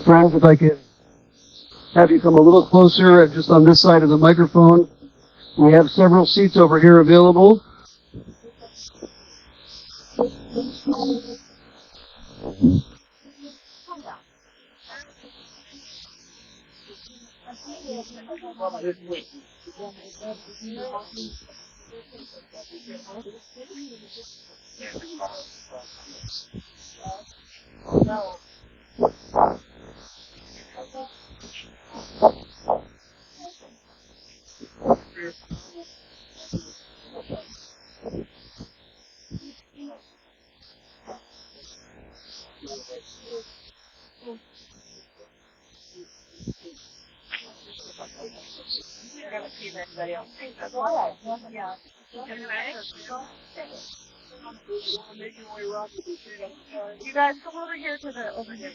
Friends, if I could have you come a little closer and just on this side of the microphone. We have several seats over here available. You guys come over here to the over here.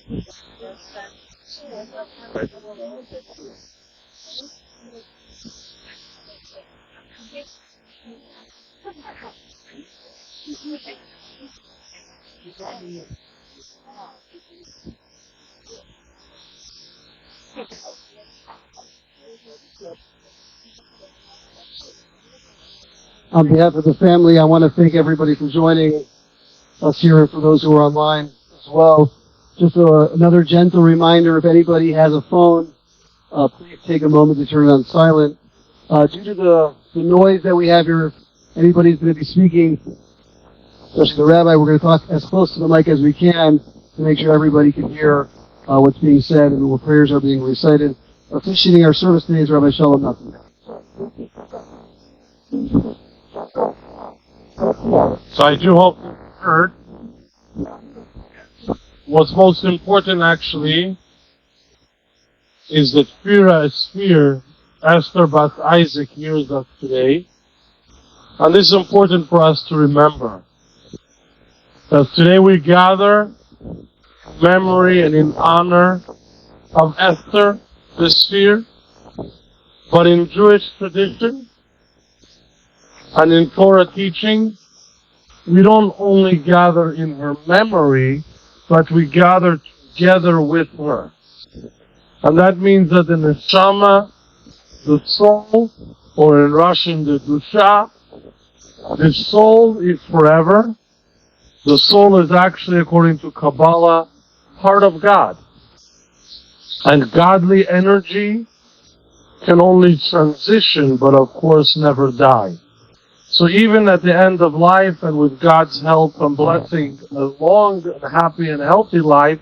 On behalf of the family, I want to thank everybody for joining us here and for those who are online as well. Just another gentle reminder, if anybody has a phone, please take a moment to turn it on silent. Due to the noise that we have here, anybody's going to be speaking, especially the rabbi, we're going to talk as close to the mic as we can to make sure everybody can hear what's being said and what prayers are being recited. Officiating our service today is Rabbi Shalom Nathan. So I do hope you heard. What's most important actually is that Esfir, Esther Bat Isaac, hears us today. And this is important for us to remember. That today we gather in memory and in honor of Esther, the Esfir, but in Jewish tradition and in Torah teaching, we don't only gather in her memory, but we gather together with her. And that means that the neshama, the soul, or in Russian, the dusha, the soul is forever. The soul is actually, according to Kabbalah, part of God. And godly energy can only transition, but of course never die. So even at the end of life and with God's help and blessing, a long and happy and healthy life,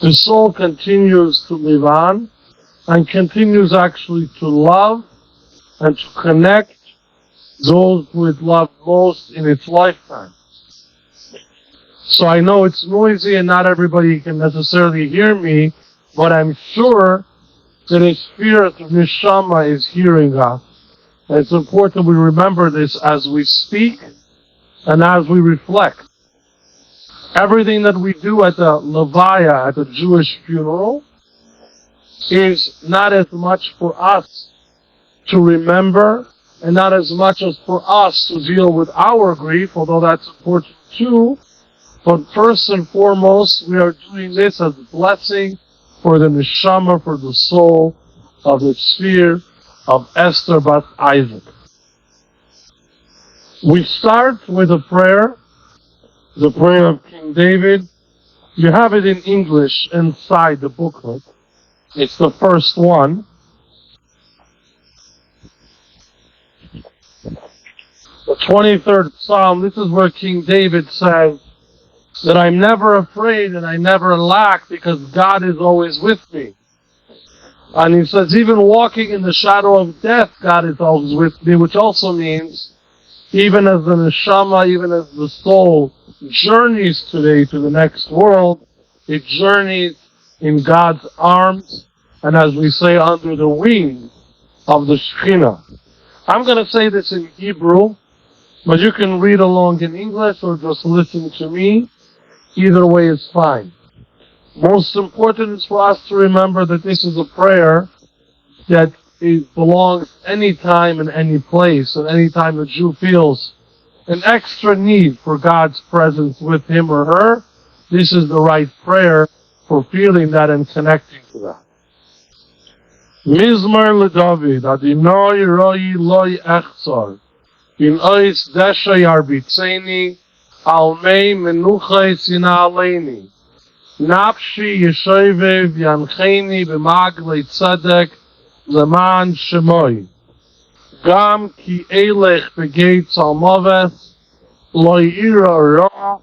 the soul continues to live on and continues actually to love and to connect those who it loved most in its lifetime. So I know it's noisy and not everybody can necessarily hear me, but I'm sure that a spirit of neshama is hearing us. And it's important we remember this as we speak and as we reflect. Everything that we do at the levaya, at the Jewish funeral, is not as much for us to remember and not as much as for us to deal with our grief, although that's important too. But first and foremost, we are doing this as a blessing for the neshama, for the soul of the Esfir of Esther Bat Isaac. We start with a prayer, the prayer of King David. You have it in English inside the booklet. It's the first one. The 23rd Psalm, this is where King David says that I'm never afraid and I never lack because God is always with me. And he says, even walking in the shadow of death, God is always with me, which also means even as the neshama, even as the soul journeys today to the next world, it journeys in God's arms, and as we say, under the wing of the Shekhinah. I'm going to say this in Hebrew, but you can read along in English or just listen to me. Either way is fine. Most important is for us to remember that this is a prayer that it belongs any time and any place, and any time a Jew feels an extra need for God's presence with him or her, this is the right prayer for feeling that and connecting to that. Mizmar LeDavid, Adonai roi loi echzor, in ois desha yarbitzeni, al mei menucha sina aleini, nafshi yeshovev yancheni b'maglei tzedek, leman shemoi. Gam ki elech begeit salmoves, loi ira ra,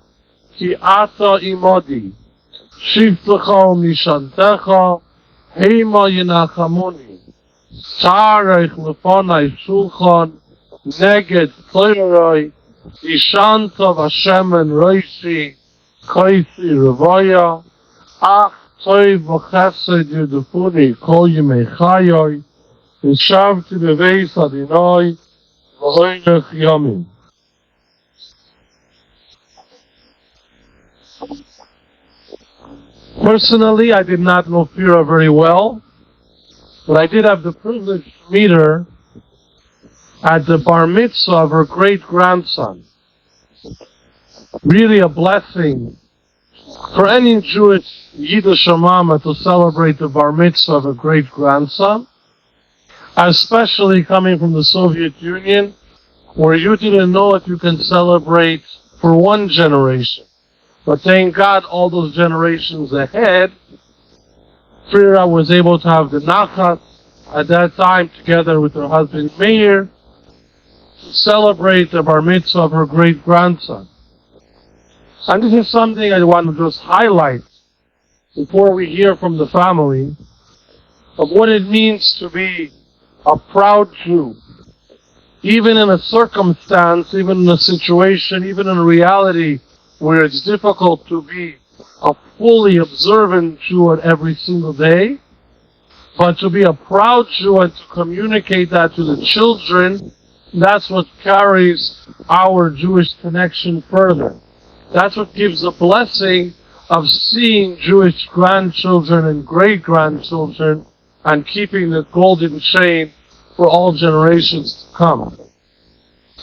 ki ata imodi. Shiftecha mishantecha, Heima Yinachamoni, Tarech Lefonai Shulchan, Neged Toiroi, Ishanta Vashem and Roishi, Kaisi Revaya, Ach Toiv Vachesed Yudufuni, Kol Yimei Chayoi, Vishavti Beveis Adinoi, Vahoinech Yomim. Personally, I did not know Fira very well, but I did have the privilege to meet her at the bar mitzvah of her great-grandson. Really a blessing for any Jewish Yiddish mama to celebrate the bar mitzvah of a great-grandson, especially coming from the Soviet Union, where you didn't know if you can celebrate for one generation. But thank God all those generations ahead, Frira was able to have the nachas at that time together with her husband Meir to celebrate the bar mitzvah of her great-grandson. And this is something I want to just highlight before we hear from the family of what it means to be a proud Jew. Even in a circumstance, even in a situation, even in a reality where it's difficult to be a fully observant Jew at every single day, but to be a proud Jew and to communicate that to the children, that's what carries our Jewish connection further. That's what gives the blessing of seeing Jewish grandchildren and great-grandchildren and keeping the golden chain for all generations to come.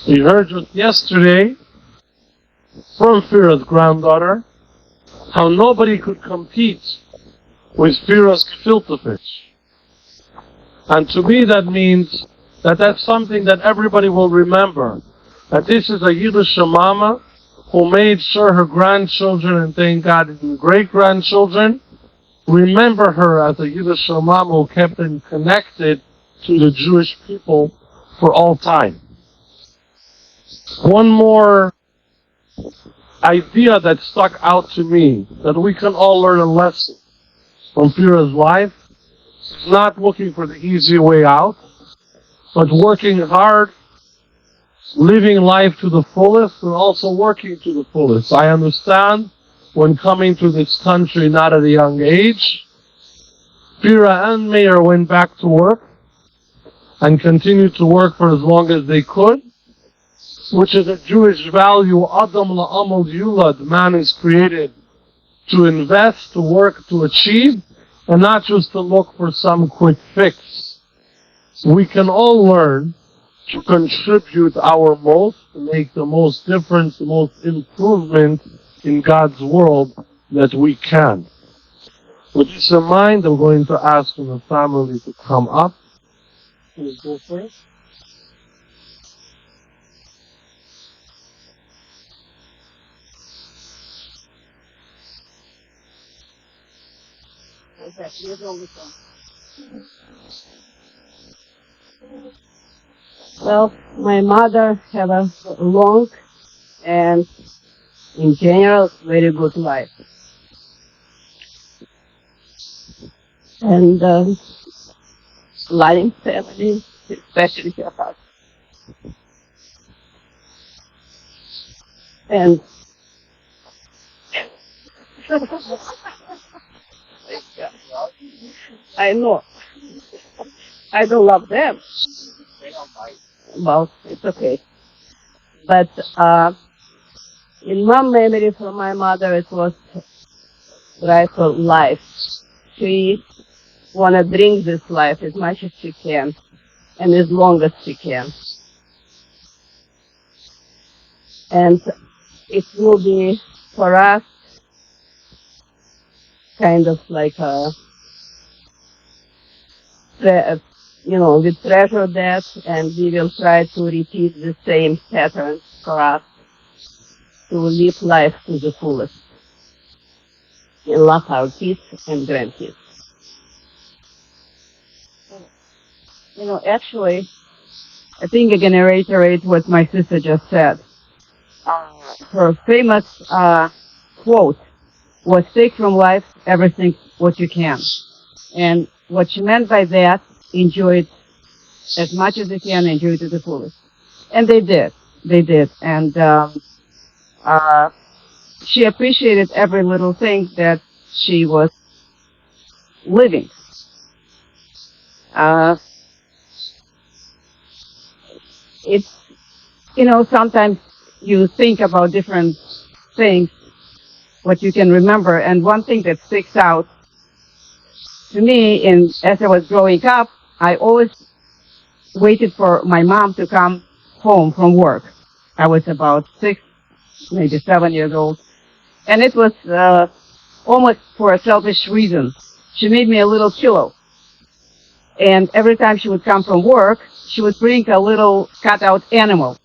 We heard just yesterday from Fira's granddaughter how nobody could compete with Fira's gefilte fish. And to me that means that that's something that everybody will remember. That this is a Yiddish mama who made sure her grandchildren, and thank God even great-grandchildren, remember her as a Yiddish mama who kept them connected to the Jewish people for all time. One more idea that stuck out to me, that we can all learn a lesson from Fira's life. She's not looking for the easy way out, but working hard, living life to the fullest, and also working to the fullest. I understand when coming to this country not at a young age, Fira and Meir went back to work and continued to work for as long as they could, which is a Jewish value. Adam la'amal yulad, man is created to invest, to work, to achieve, and not just to look for some quick fix. We can all learn to contribute our most, to make the most difference, the most improvement in God's world that we can. With this in mind, I'm going to ask from the family to come up. Please go first. Well, my mother had a long and, in general, very good life. And loving family, especially her husband. And I know I don't love them. Well, it's okay. But in my memory from my mother, it was what I call life. She wanna drink this life as much as she can and as long as she can. And it will be for us kind of like we treasure that, and we will try to repeat the same pattern for us to live life to the fullest and love our kids and grandkids. Actually, I think I can reiterate what my sister just said. Her famous quote was, "Take from life everything what you can." And what she meant by that, enjoy it as much as you can, enjoy it to the fullest. And they did. They did. And she appreciated every little thing that she was living. It's, sometimes you think about different things, what you can remember. And one thing that sticks out to me, as I was growing up, I always waited for my mom to come home from work. I was about 6, maybe 7 years old. And it was almost for a selfish reason. She made me a little pillow. And every time she would come from work, she would bring a little cut-out animal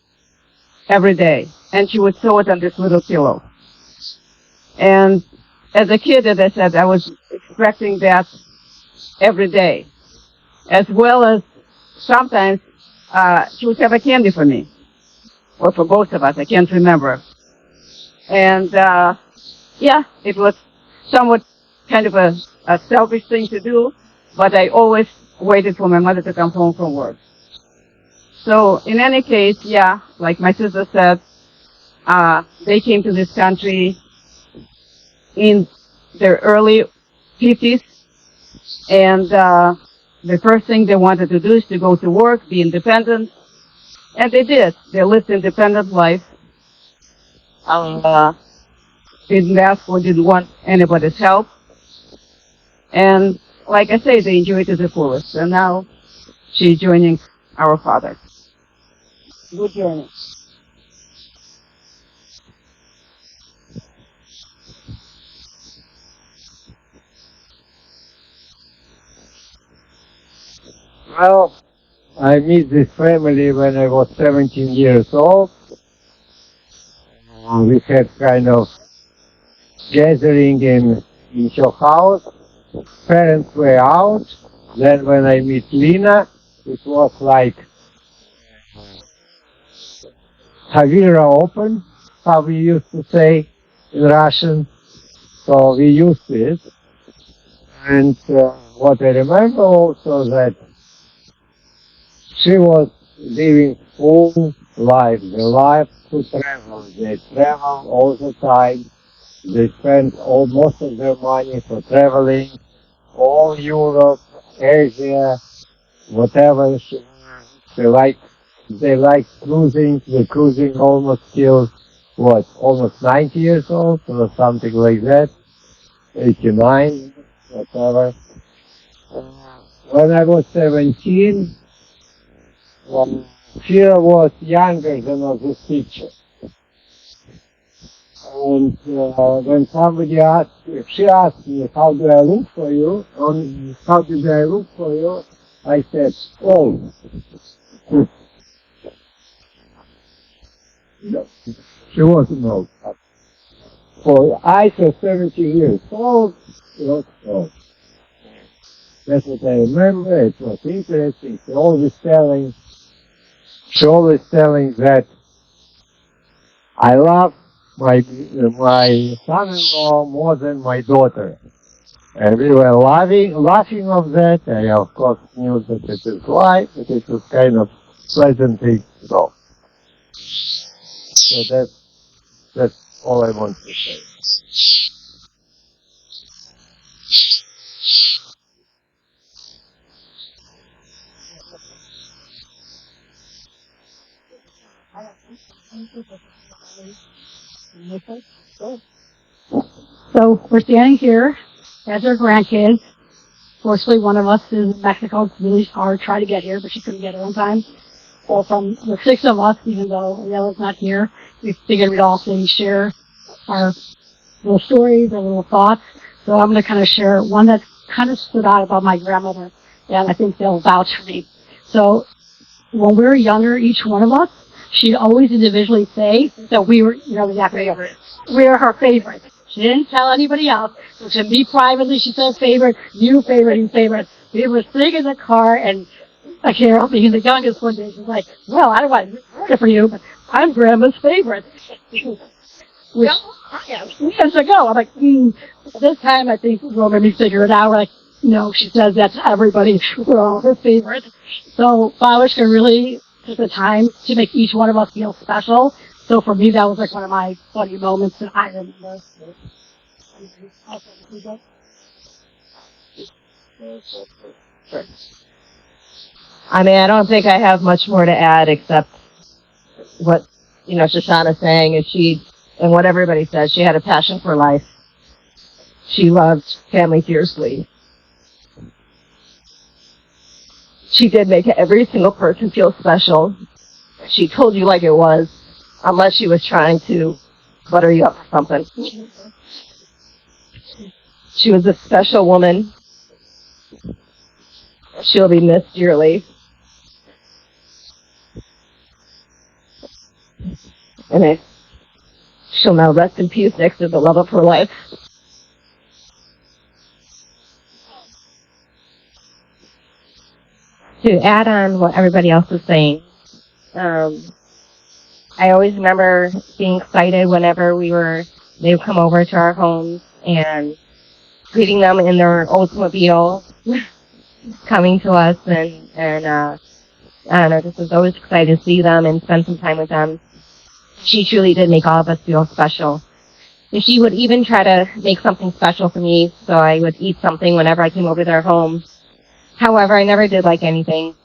every day. And she would sew it on this little pillow. And as a kid, as I said, I was expecting that every day. As well as sometimes she would have a candy for me. Or for both of us, I can't remember. And it was somewhat kind of a selfish thing to do, but I always waited for my mother to come home from work. So in any case, like my sister said, they came to this country in their early 50s, and the first thing they wanted to do is to go to work, be independent, and they did. They lived independent life. Didn't ask or didn't want anybody's help. And like I say, they enjoyed it to the fullest. And now she's joining our father. Good journey. Well, I met this family when I was 17 years old. We had kind of gathering in your house. Parents were out. Then when I met Lina, it was like Havira open, how we used to say in Russian. So we used it. And what I remember also that she was living full life, the life to travel. They travel all the time. They spend most of their money for traveling, all Europe, Asia, whatever. They like cruising. They're cruising almost till, almost 90 years old or something like that, 89, whatever. When I was 17, Fira was younger than on this picture. And when somebody asked, if she asked me, how do I look for you, I said, old. No, she wasn't old. For I was 70 years old, she was old. That's what I remember. It was interesting. She always telling that I love my son-in-law more than my daughter. And we were laughing of that. I of course knew that it is life, but it was kind of pleasant thing to know. So that's That's all I want to say. So we're standing here as our grandkids. Fortunately, one of us is in Mexico. It's really hard to try to get here, but she couldn't get here on time. So from the 6 of us, even though Ariela's not here, we figured we'd all say share our little stories, our little thoughts. So I'm going to kind of share one that kind of stood out about my grandmother, and I think they'll vouch for me. So when we were younger, each one of us, she'd always individually say that we were, we were her favorite. She didn't tell anybody else. So to me privately, she said favorite, you favorite, you favorite. We were sitting in the car, and Carol, being the youngest one day, she's like, well, I don't want to ruin it for you, but I'm Grandma's favorite. Which, years ago, I'm like, this time I think we'll let me figure it out. We're like, no, she says that's everybody. We're all her favorite. So Babushka really took the time to make each one of us feel special. So for me, that was like one of my funny moments that I remember. I mean, I don't think I have much more to add except what, Shoshana's saying is and what everybody says, she had a passion for life. She loved family fiercely. She did make every single person feel special. She told you like it was, unless she was trying to butter you up for something. She was a special woman. She'll be missed dearly. And she'll now rest in peace next to the love of her life. To add on what everybody else was saying, I always remember being excited whenever they would come over to our homes and greeting them in their Oldsmobile, coming to us, and I don't know, just was always excited to see them and spend some time with them. She truly did make all of us feel special. And she would even try to make something special for me, so I would eat something whenever I came over to their home. However, I never did like anything,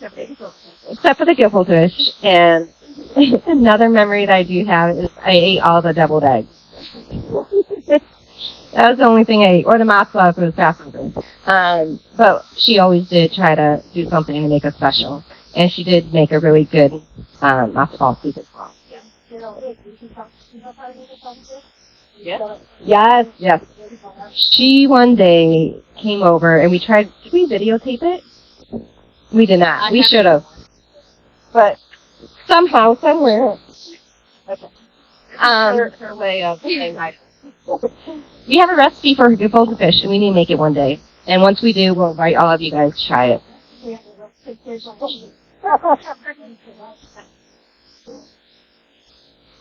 except for the gefilte fish. And another memory that I do have is I ate all the deviled eggs. That was the only thing I ate, or the matzah if it was Passover. But she always did try to do something to make us special. And she did make a really good matzah soup as well. Yes, yes. She one day came over and we tried, did we videotape it? We did not. We should have. But somehow, somewhere. Okay. Her way of saying hi. We have a recipe for gefilte fish and we need to make it one day. And once we do, we'll invite all of you guys to try it.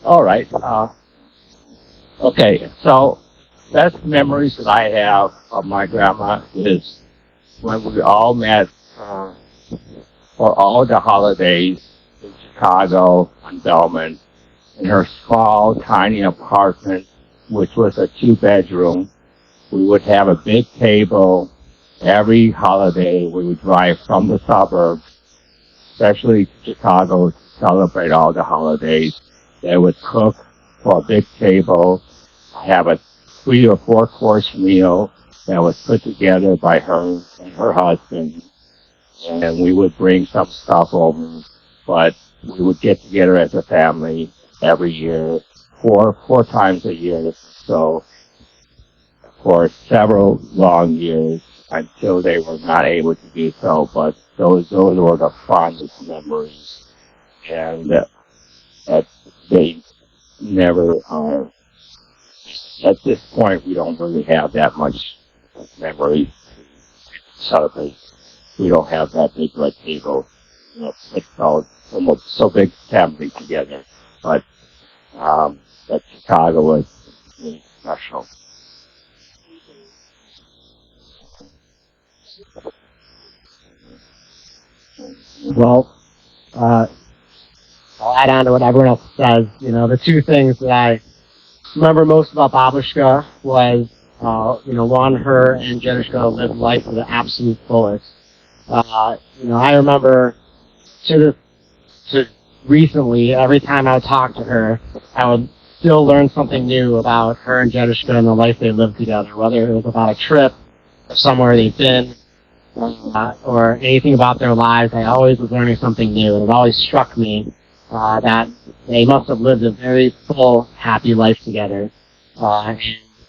All right. Okay, so best memories that I have of my grandma is when we all met for all the holidays in Chicago on Bellman in her small, tiny apartment, which was a 2-bedroom. We would have a big table every holiday. We would drive from the suburbs, especially Chicago, to celebrate all the holidays. They would cook for a big table, have a 3 or 4 course meal that was put together by her and her husband. And we would bring some stuff over, but we would get together as a family every year, four times a year. So for several long years until they were not able to do so, but those were the fondest memories. And that they never are. At this point, we don't really have that much memory to celebrate. We don't have that big red table. It's so big family together. But that Chicago was really special. Well, the add on to what everyone else says, the two things that I remember most about Babushka was, one, her and Jedushka lived life to the absolute fullest. I remember to recently, every time I would talk to her, I would still learn something new about her and Jedushka and the life they lived together, whether it was about a trip or somewhere they've been, or anything about their lives. I always was learning something new, and it always struck me that they must have lived a very full, happy life together. I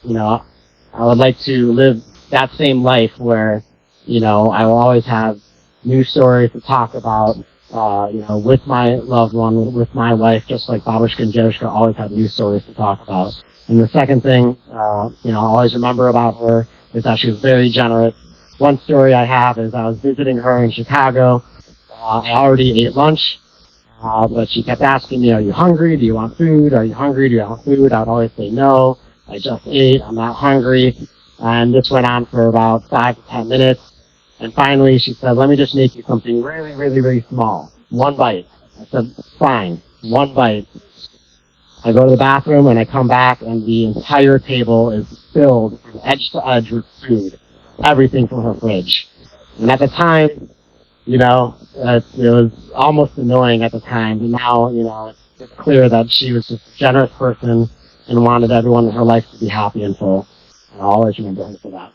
would like to live that same life where, I will always have new stories to talk about, with my loved one, with my wife, just like Babushka and Jedushka always have new stories to talk about. And the second thing, I'll always remember about her is that she was very generous. One story I have is I was visiting her in Chicago. I already ate lunch, but she kept asking me, "Are you hungry? Do you want food? Are you hungry? Do you want food?" I would always say no. I just ate. I'm not hungry. And this went on for about 5 to 10 minutes. And finally, she said, "Let me just make you something really, really, really small. One bite." I said, "Fine, one bite." I go to the bathroom and I come back and the entire table is filled from edge to edge with food. Everything from her fridge. And at the time, it was almost annoying at the time. But now, it's clear that she was just a generous person and wanted everyone in her life to be happy and full. And I'll always remember her for that.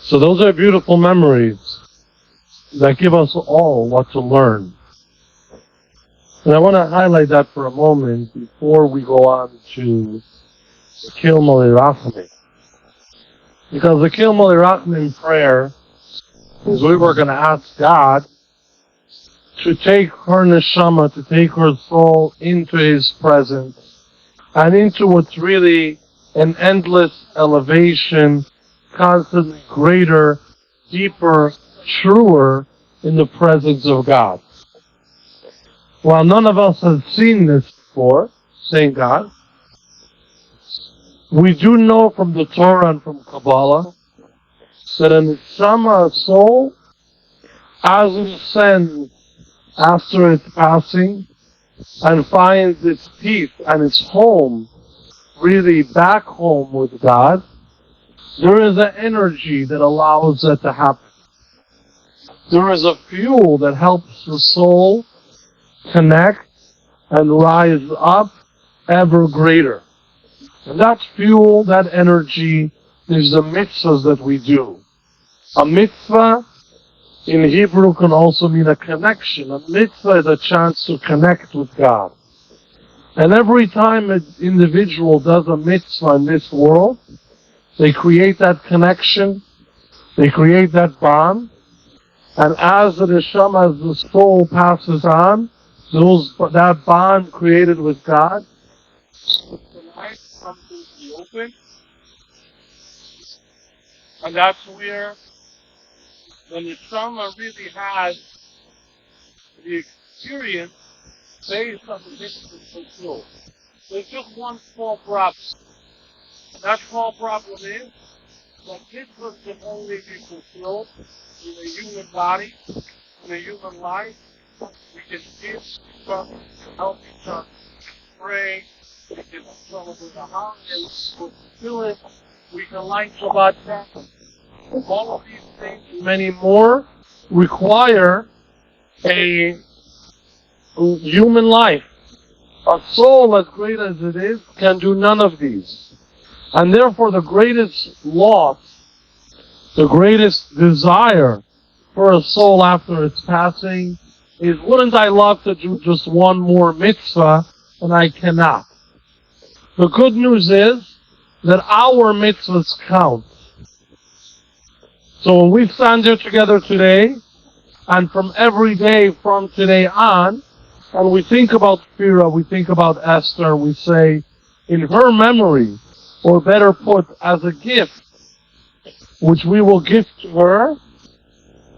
So those are beautiful memories that give us all what to learn. And I want to highlight that for a moment before we go on to the Kil Rachmim. Because the Kil Rachmim prayer is we were going to ask God to take her neshama, to take her soul into His presence, and into what's really an endless elevation, constantly greater, deeper, truer in the presence of God. While none of us have seen this before, thank God, we do know from the Torah and from Kabbalah that a neshama, a soul, as it ascends after its passing and finds its peace and its home, really back home with God, there is an energy that allows that to happen. There is a fuel that helps the soul connect and rise up ever greater. And that fuel, that energy, is the mitzvahs that we do. A mitzvah in Hebrew can also mean a connection. A mitzvah is a chance to connect with God. And every time an individual does a mitzvah in this world, they create that connection, they create that bond, and as the neshama, as the soul passes on, that bond created with God, the light comes into the open, and that's where the neshama really has the experience based on the mitzvah fulfilled. There's just one small problem. That small problem is that mitzvahs can only be fulfilled in a human body, in a human life. We can give stuff, help each other, pray, we can celebrate the holidays, fulfill it, we can light Shabbat candles. All of these things and many more require a human life. A soul as great as it is can do none of these. And therefore the greatest loss, the greatest desire for a soul after its passing is, wouldn't I love to do just one more mitzvah, and I cannot. The good news is that our mitzvahs count. So when we stand here together today, and from every day from today on, and we think about Fira, we think about Esther, we say, in her memory, or better put, as a gift, which we will give to her,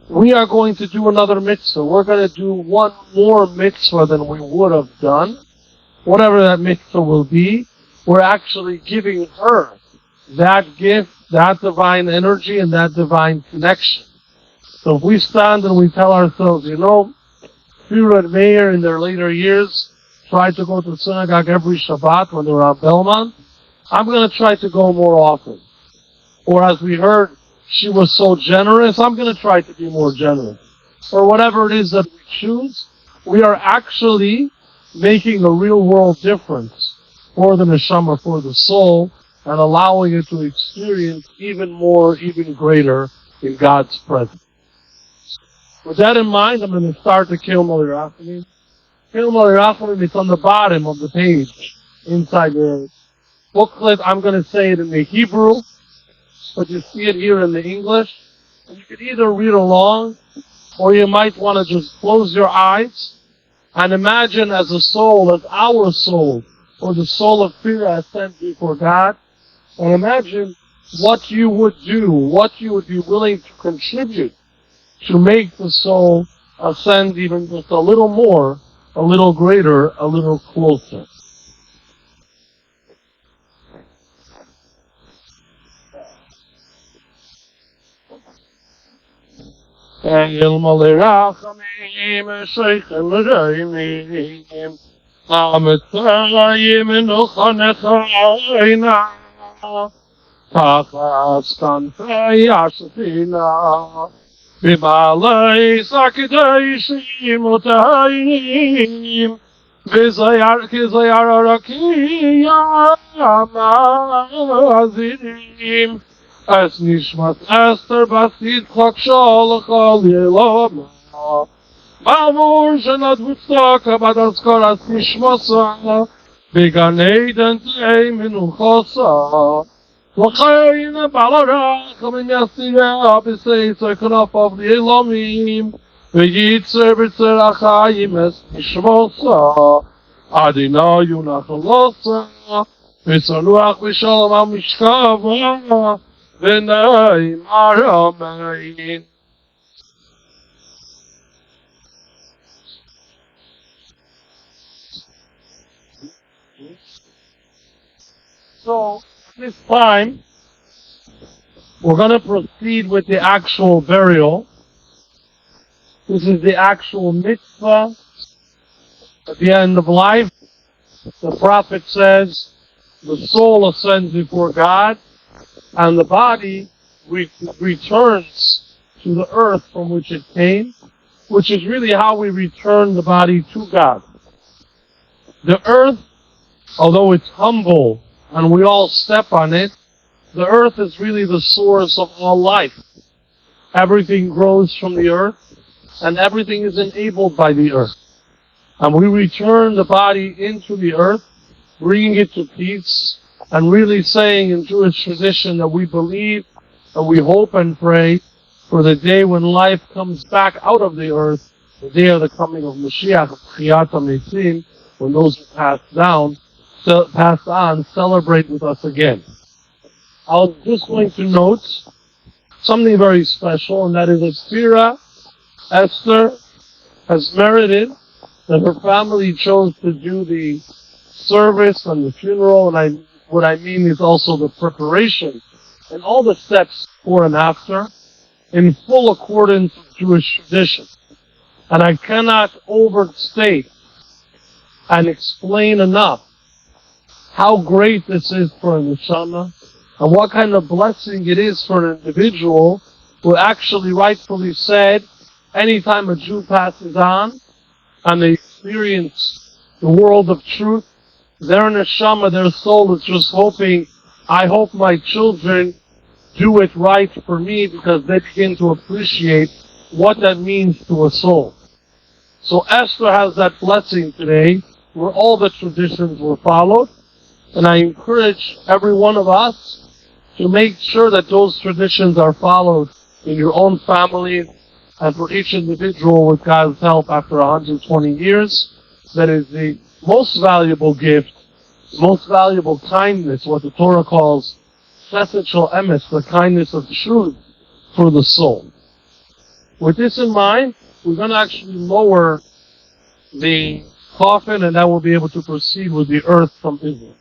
we are going to do another mitzvah. We're going to do one more mitzvah than we would have done. Whatever that mitzvah will be, we're actually giving her that gift, that divine energy, and that divine connection. So if we stand and we tell ourselves, Fira and Meir in their later years tried to go to synagogue every Shabbat when they were on Belmont, I'm going to try to go more often. Or as we heard, she was so generous, I'm going to try to be more generous. Or whatever it is that we choose, we are actually making a real world difference for the neshama, for the soul, and allowing it to experience even more, even greater in God's presence. With that in mind, I'm going to start the Kil Malirachim. Kil Malirachim is on the bottom of the page inside the booklet. I'm going to say it in the Hebrew, but you see it here in the English. And you can either read along, or you might want to just close your eyes and imagine as a soul, as our soul, or the soul of Fira ascends before God, and imagine what you would do, what you would be willing to contribute to make the soul ascend even just a little more, a little greater, a little closer. El Malirachim Sheichem Reimim Ametayim Nuchanechaina Tachas Kanfei Ashafina Bibalei Sakideshim Utainim Vizayar Kizayar Arakiya Amazinim As Nishmat Esther Basid Chakshal Chal Yelama Bavur Shenat Vutstaka Badaskar As Nishmasa Began Eden Tei Minuchosa L'chayin Balarach Min Yasira B'sei Tzerkanaf of the Elamim V'yitzer B'tzer Achayim Es Nishmosa Adina Yunachalosa V'tzanuach V'shalom HaMishkava V'naim Aramein. So, this time, we're going to proceed with the actual burial. This is the actual mitzvah. At the end of life, the prophet says, the soul ascends before God, and the body returns to the earth from which it came, which is really how we return the body to God. The earth, although it's humble, and we all step on it, the earth is really the source of all life. Everything grows from the earth, and everything is enabled by the earth. And we return the body into the earth, bringing it to peace, and really saying in Jewish tradition that we believe and we hope and pray for the day when life comes back out of the earth, the day of the coming of Mashiach, Chiyat HaMesim, when those who passed on celebrate with us again. I was just going to note something very special, and that is that Fira, Esther, has merited that her family chose to do the service and the funeral, and what I mean is also the preparation and all the steps before and after in full accordance with Jewish tradition. And I cannot overstate and explain enough how great this is for a neshama, and what kind of blessing it is for an individual who actually rightfully said, anytime a Jew passes on and they experience the world of truth, their neshama, their soul is just hoping, I hope my children do it right for me, because they begin to appreciate what that means to a soul. So Esther has that blessing today, where all the traditions were followed, and I encourage every one of us to make sure that those traditions are followed in your own family, and for each individual with God's help after 120 years. That is the most valuable gift, the most valuable kindness, what the Torah calls chesed shel emes, the kindness of truth for the soul. With this in mind, we're going to actually lower the coffin, and then we'll be able to proceed with the earth from Israel.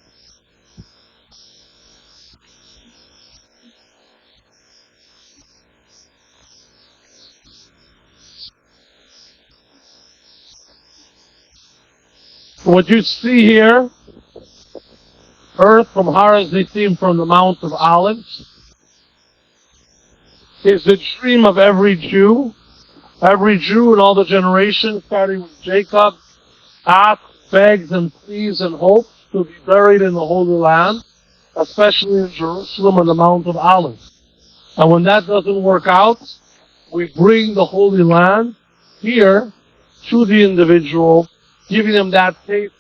What you see here, earth from Har Zitim, from the Mount of Olives, is the dream of every Jew. Every Jew in all the generations, starting with Jacob, asks, begs, and pleads and hopes to be buried in the Holy Land, especially in Jerusalem on the Mount of Olives. And when that doesn't work out, we bring the Holy Land here to the individual, giving them that taste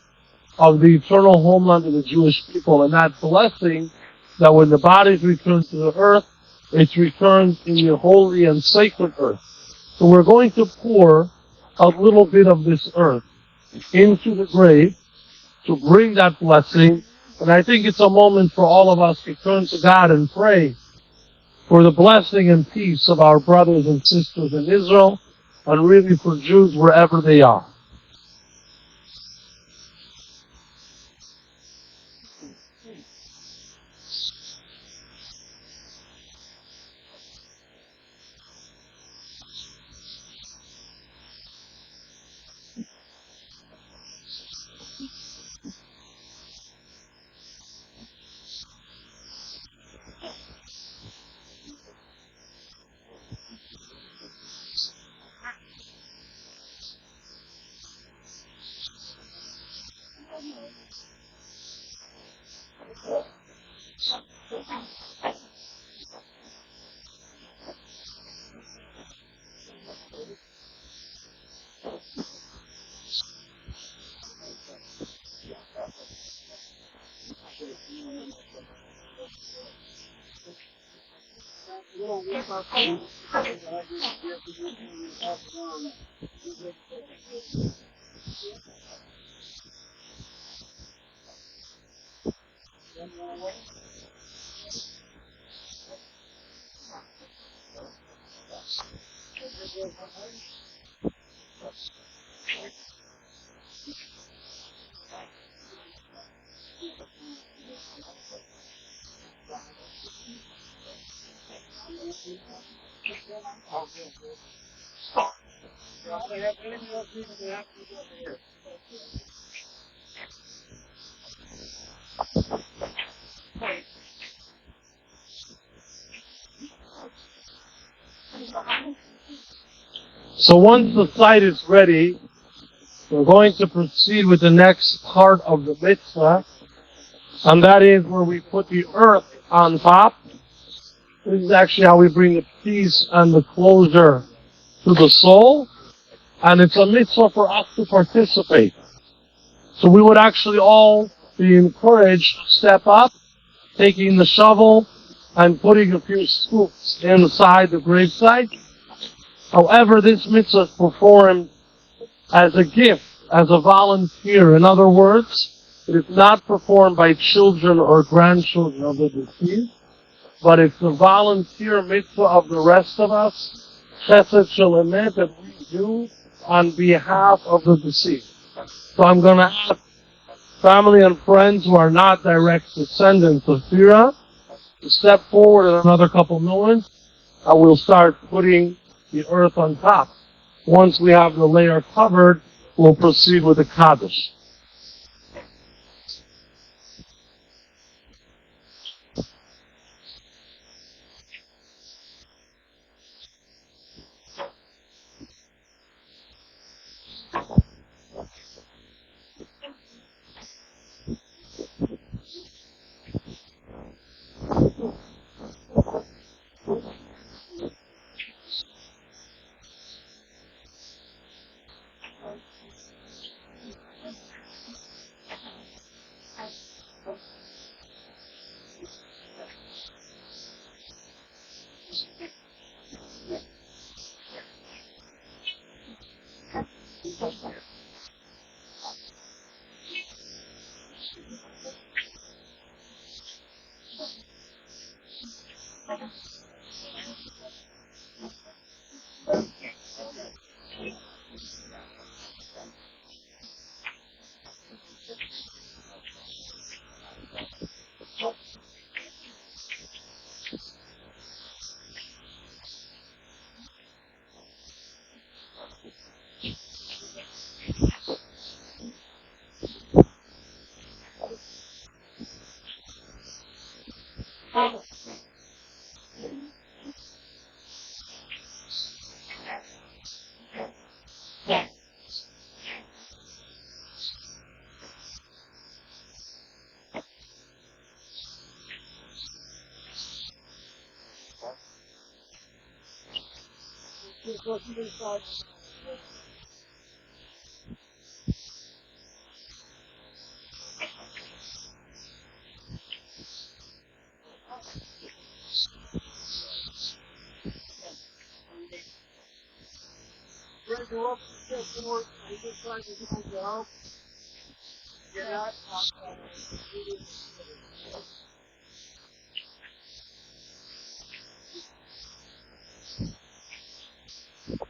of the eternal homeland of the Jewish people, and that blessing that when the bodies return to the earth, it's returned in the holy and sacred earth. So we're going to pour a little bit of this earth into the grave to bring that blessing. And I think it's a moment for all of us to turn to God and pray for the blessing and peace of our brothers and sisters in Israel, and really for Jews wherever they are. So once the site is ready, we're going to proceed with the next part of the mitzvah, and that is where we put the earth on top. This is actually how we bring the peace and the closure to the soul, and it's a mitzvah for us to participate. So we would actually all be encouraged to step up, taking the shovel and putting a few scoops inside the gravesite. However, this mitzvah is performed as a gift, as a volunteer. In other words, it is not performed by children or grandchildren of the deceased, but it's the volunteer mitzvah of the rest of us, chesed shel emet, that we do on behalf of the deceased. So I'm going to ask family and friends who are not direct descendants of Fira to step forward in another couple moments, and we'll start putting the earth on top. Once we have the layer covered, we'll proceed with the Kaddish.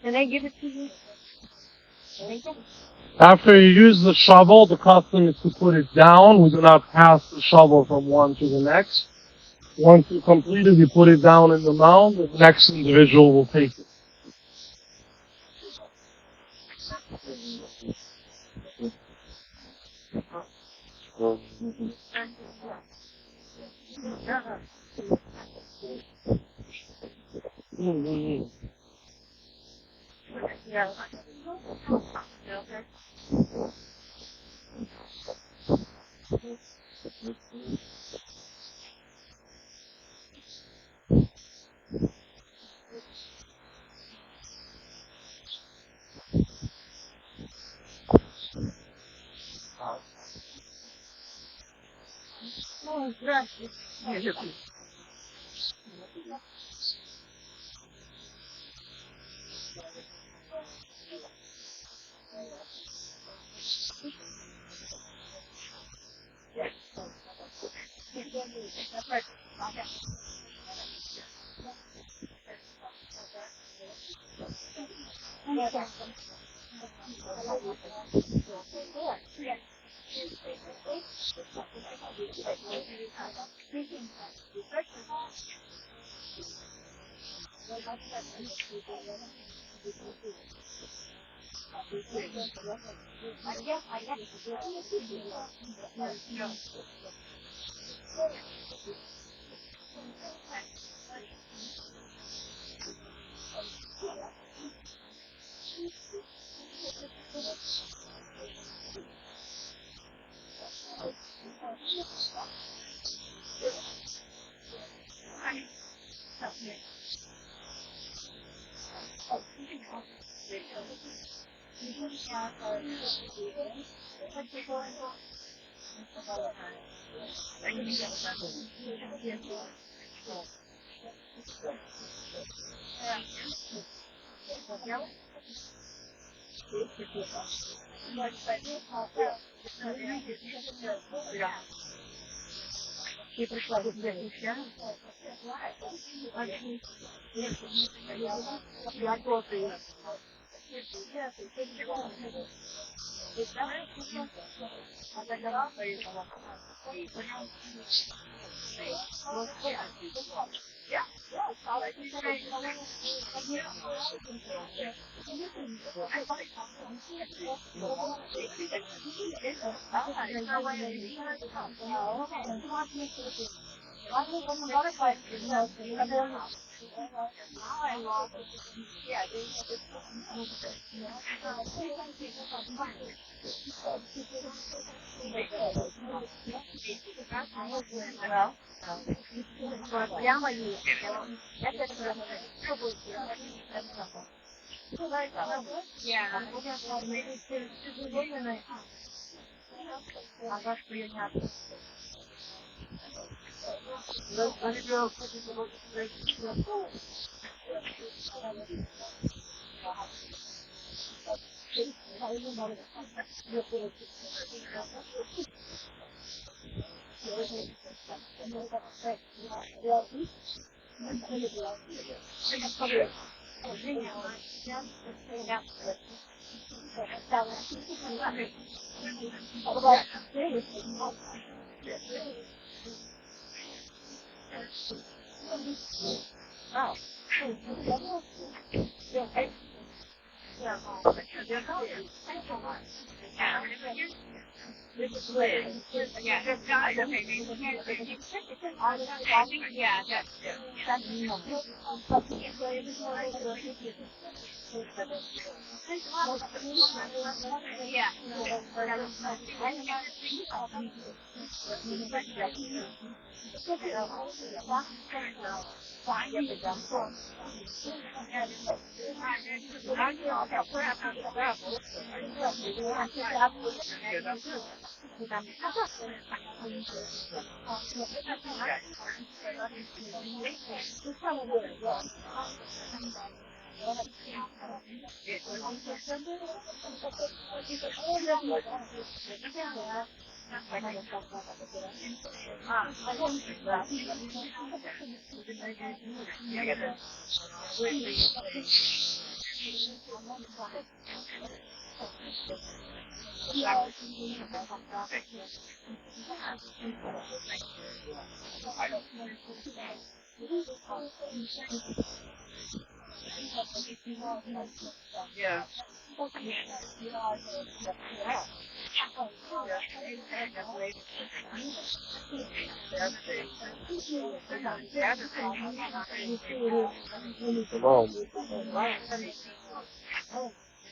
Can I give it to you? After you use the shovel, the custom is to put it down. We do not pass the shovel from one to the next. Once you complete it, you put it down in the mound, and the next individual will take it. Yeah. Oh, gracias.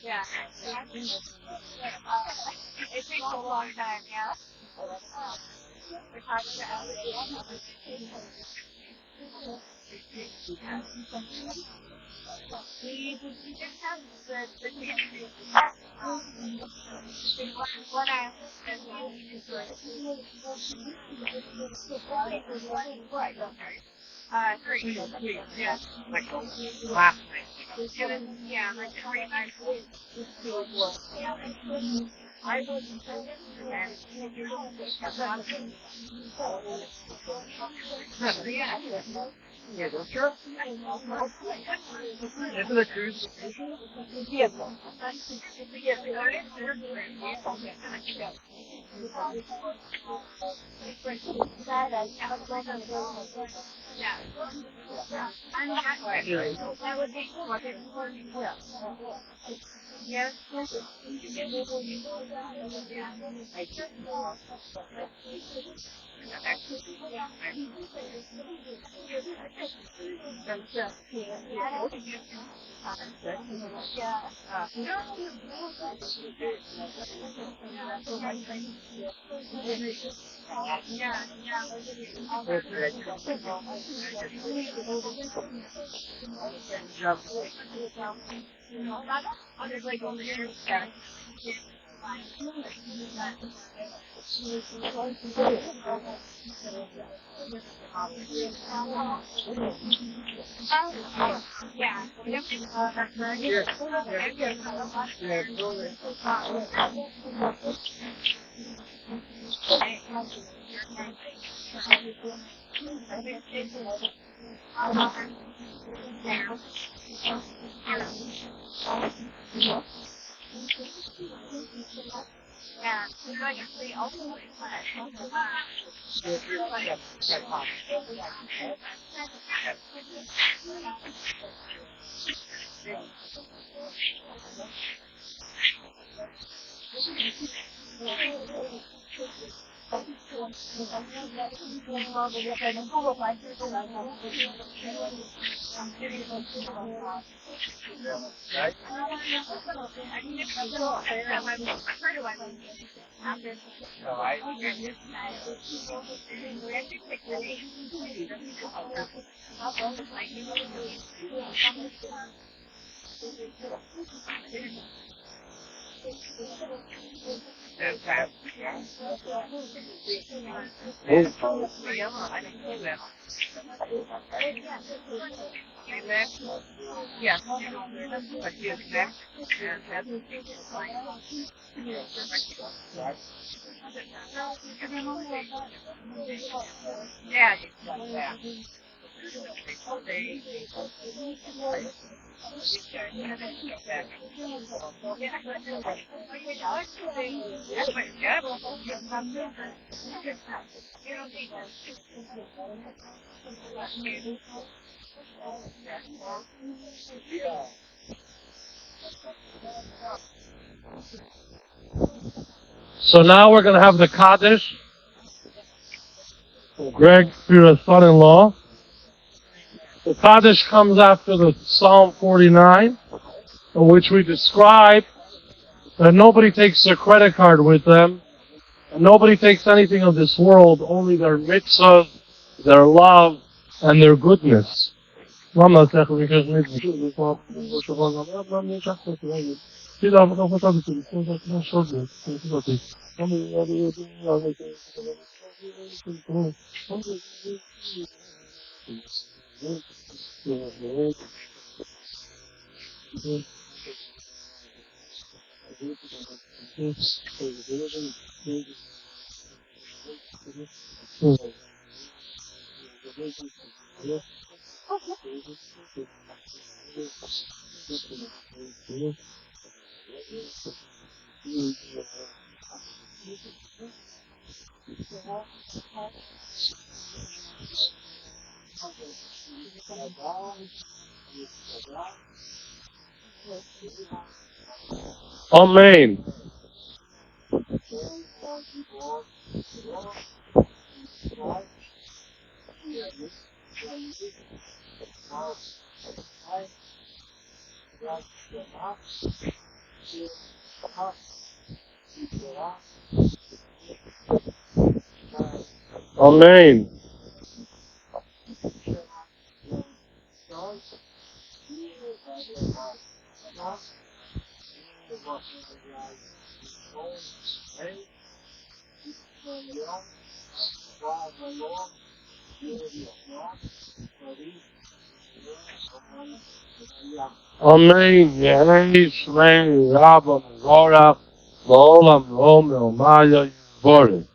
Yeah. It takes a long time, yeah. We're talking to we just have the what I three. Yeah. Last night. Yeah, like 29. I was yeah. Isn't it cruise? Yes. Yeah. That would be yes. So now we're going to have the Kaddish from Greg Fira's son-in-law. The Kaddish comes after the Psalm 49, in which we describe that nobody takes their credit card with them, and nobody takes anything of this world, only their mitzvah, their love, and their goodness. Mama zegt, ik heb niet gezien, maar ik heb wel maar niet echt goed gedaan. Die daar nog wat aan doen, dat is een soort ding. Dat is. Amen. Amen. Amen. Yehei Shlei Rabam Zorach Ba'olam Romeo Maya Yivore.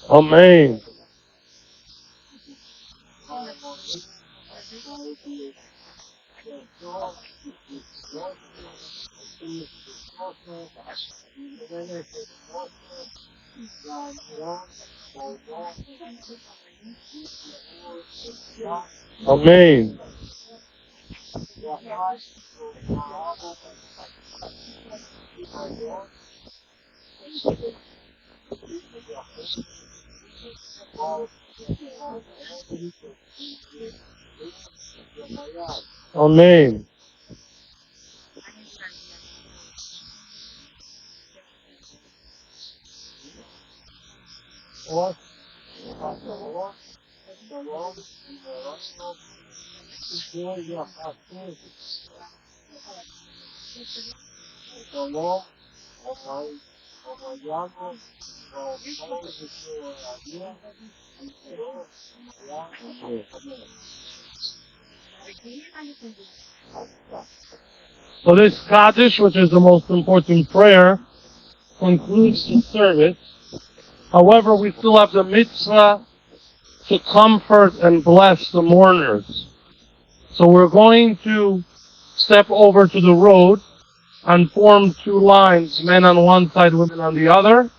Amen. Amen. Amen. So this Kaddish, which is the most important prayer, concludes the service. However, we still have the mitzvah to comfort and bless the mourners. So we're going to step over to the road and form two lines, men on one side, women on the other.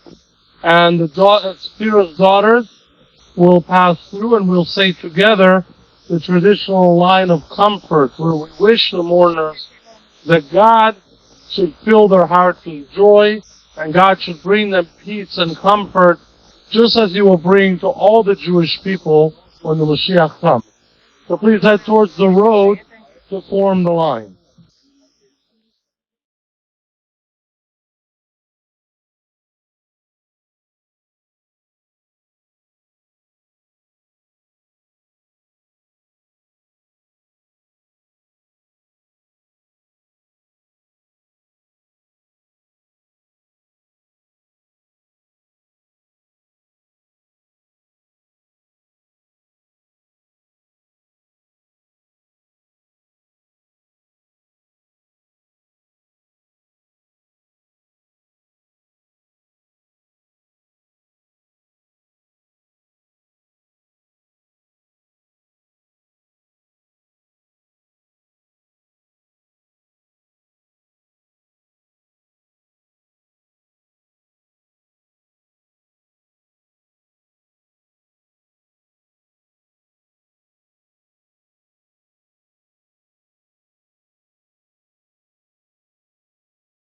And the Esfir's daughters will pass through and we'll say together the traditional line of comfort where we wish the mourners that God should fill their hearts with joy and God should bring them peace and comfort just as He will bring to all the Jewish people when the Mashiach comes. So please head towards the road to form the line.